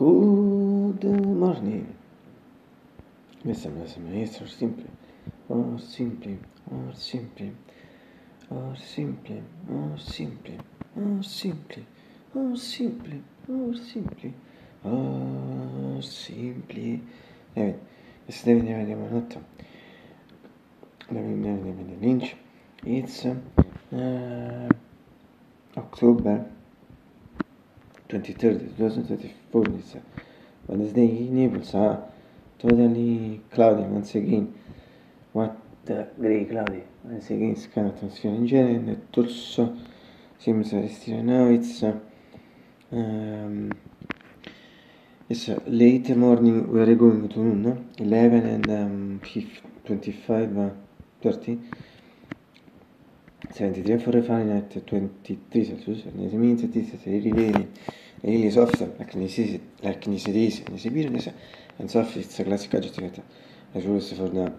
Good morning. Listen, it's or simply, or simply, or simply, or simply, or simply, or simply, or simply, or simply, or simply. Evet, yesterday we never not. Lynch. It's October 23rd, 2024. It's Wednesday, Naples. Totally cloudy once again. What the grey cloudy once again. It's kind of atmosphere in general, and it also seems still now. It's late morning. We are going to noon, 11 and 25, 30. 73 for Fahrenheit, 23 Celsius, and it means that this is really soft, like in the Siberians, and soft is a classic adjective, as well as for the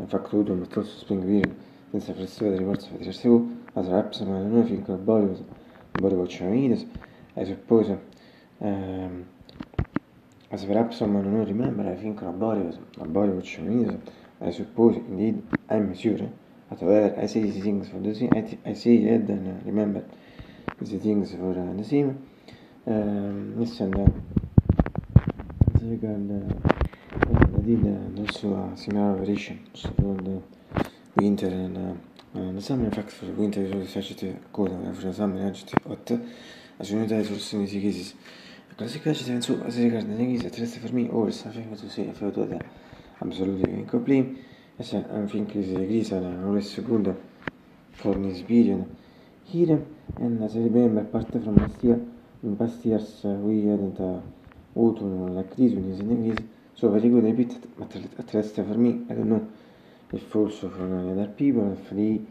fact but also spring period, since the first weather reports for the RSU, as a rap, some I don't know if you can body watch meters, I suppose, as perhaps someone don't remember, I think a body watch meters, I suppose, indeed, I'm sure. However, I say these things for the same. I say it and remember these things for the same. Listen, as regard I did also a similar operation for the winter and the summer. In fact, for the winter, it was actually cold, and for the summer, actually hot. As you know, that was in these cases. Classically, as regard the cases, it rests for me always something to say if you do that. Absolutely incomplete. Yes, I think this is always good for this period here, and as I remember, apart from last year, in past years we hadn't autumn like this one is in English, so very good, I bit, but at least for me, I don't know if also for other people, if they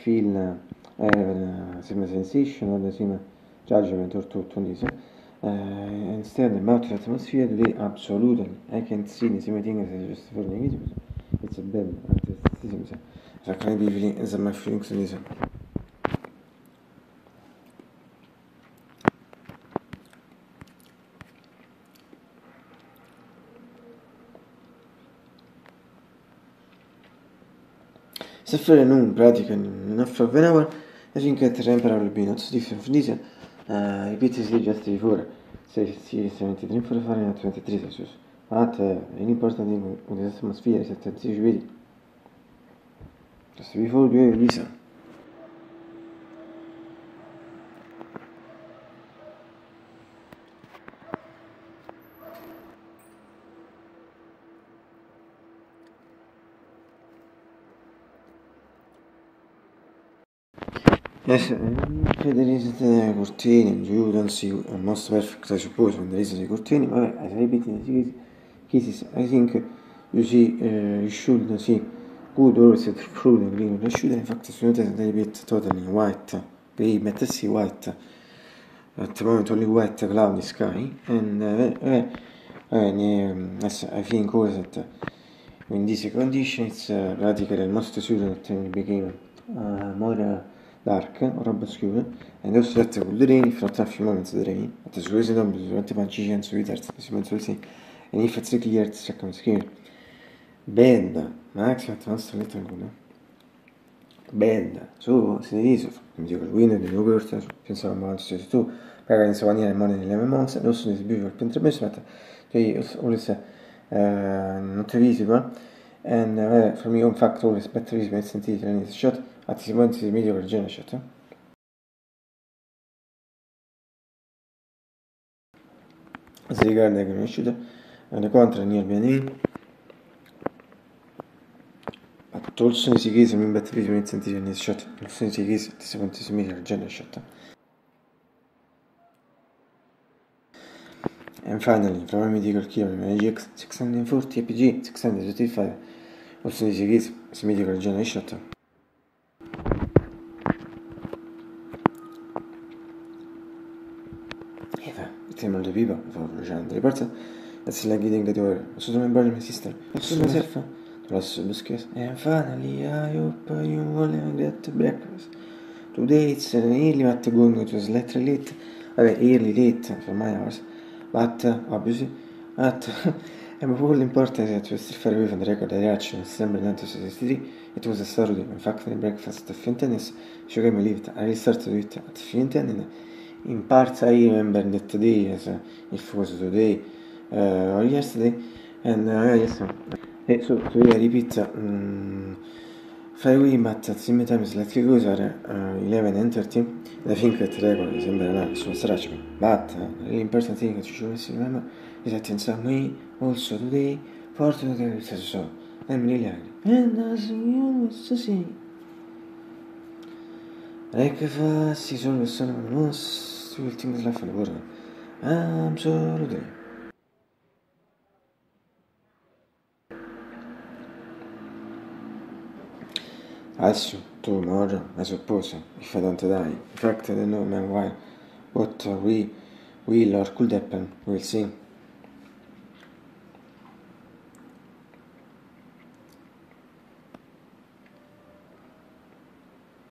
feel have the same sensation or the same judgment or thought on this. Instead, about the atmosphere today, absolutely, I can see the same thing as just for the video. It's a bad artistism, so I can't be feeling as my feelings on this. Se fare in pratica in half of an hour, I think that temporarily be not so different from this. Repeatedly just before, say 73 for Fahrenheit 23 Celsius. But an important thing with the atmosphere is that it's usually just before we have this. Yes, if there is the cortini, you don't see most perfect, I suppose, when there is the cortini, but as I repeat in these cases, I think you see, you should see good always through the green. You should, in fact, if you notice, they bit totally white, grey, but see white, at the moment only white cloudy sky, and yes, I think also that in these conditions, it's radically almost sure that it became more dark or obscure, and also that with the rain, if not a few moments of the rain, at the squeeze of the Panci and Sweeters, as you might well see, and if it's clear, it's second scale. Bad, ma actually, it's not a little good. Bad, so se ne dice, mi dico il winner di New York, pensavamo al stesso tu, però in Savania e Money nelle Monza, non sono beautiful pinterest, che always not visible, and for me, in fact, always better visible sentite in this shot, at this point, it's mediocre general shot. As regards the green shooter, and the contra near BNE, but also in this case, I mean, better visible sentite in this shot, also in this case, at this point, it's mediocre general shot. And finally, from medical key on GX 640 APG 635, also in this case, it's medical general shot. Temo the people for the person that's like getting the door. So my brother and my sister. So myself. And finally, I hope you all get breakfast. Today it's early, but going to slightly late. Early late for my hours. but obviously, at and all important that to still far away from the record reaction in December 1963, it was a Saturday, in fact, the breakfast of tennis, she came lived. I restarted it at Finten. In part, I remember that today, as if it was today or yesterday, and yes, so today I repeat. Fare away, but at the same time, slightly closer, 11 and 30. I think that record sembra una sua stretch, but the important thing that you should remember is that in some way, also today, for today, so I'm really angry. And as you used to say, breakfast is always one of the most stupid things left in the world. I'm sorry. Adesso, tomorrow, I suppose, if I don't die. In fact, I don't know man why. What we will or could happen, we'll see.